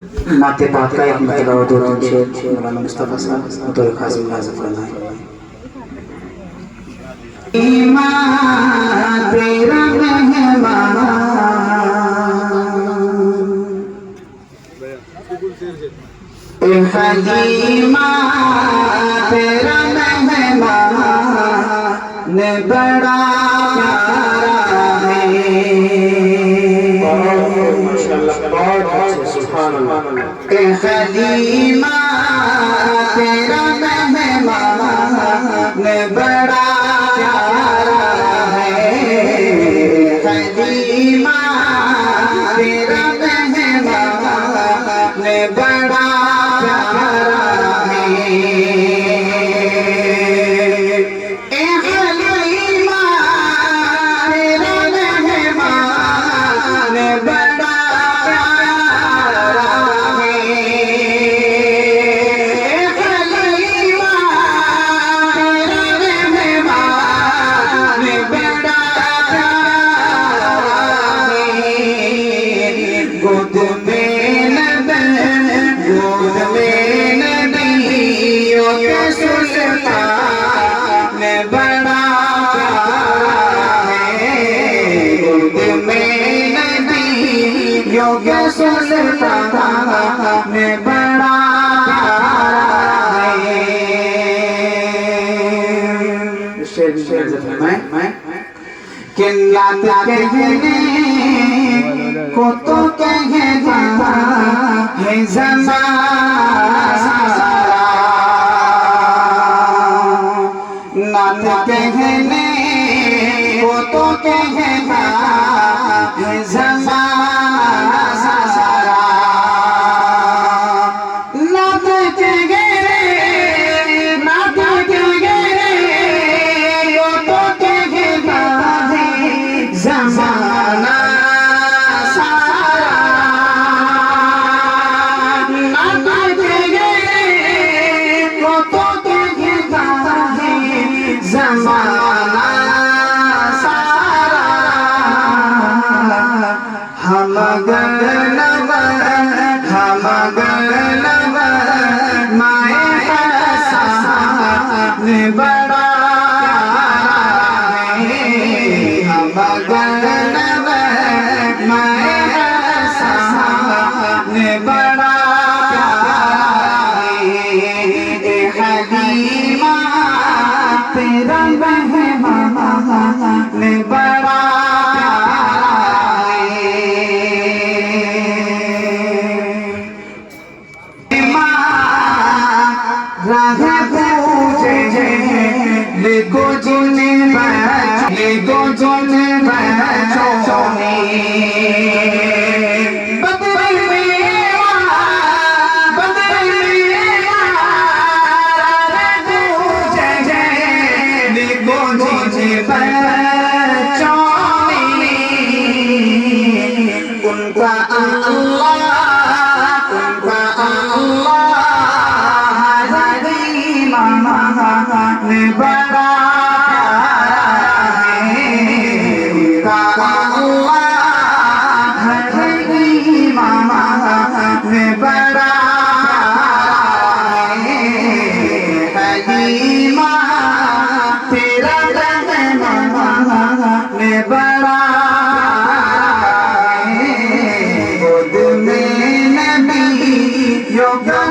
नाते पाक का एक मतलब दो तीन शेर मौलाना मुस्तफा साहब तो खासिम नाज़ फरमाए। ईमान तेरा मेहमान ए हलीमा तेरा मेहमान ने बड़ा प्यारा है। ए हलीमा तेरा मेहमान ने बड़ा प्यारा है। हलीमा तेरा मेहमान ने बड़ा प्यारा है। ए हलीमा तेरा मेहमान ने बड़ा योग्य सुल्तान में बड़ा है। शेर मैं किल्लात कहने को तो कहता है ज़माना, नात कहने को तो कहता है ज़माना। हम गलव माए हसन बड़ा है। हम गलव माए हसन बड़ा है। हलीमा तेरा मेहमान बड़ा लेको जोने बच्चों ने बदल लेको जोने बच्चों ने उनका अल्लाह ने बड़ा बड़ा गोद में नबी योगा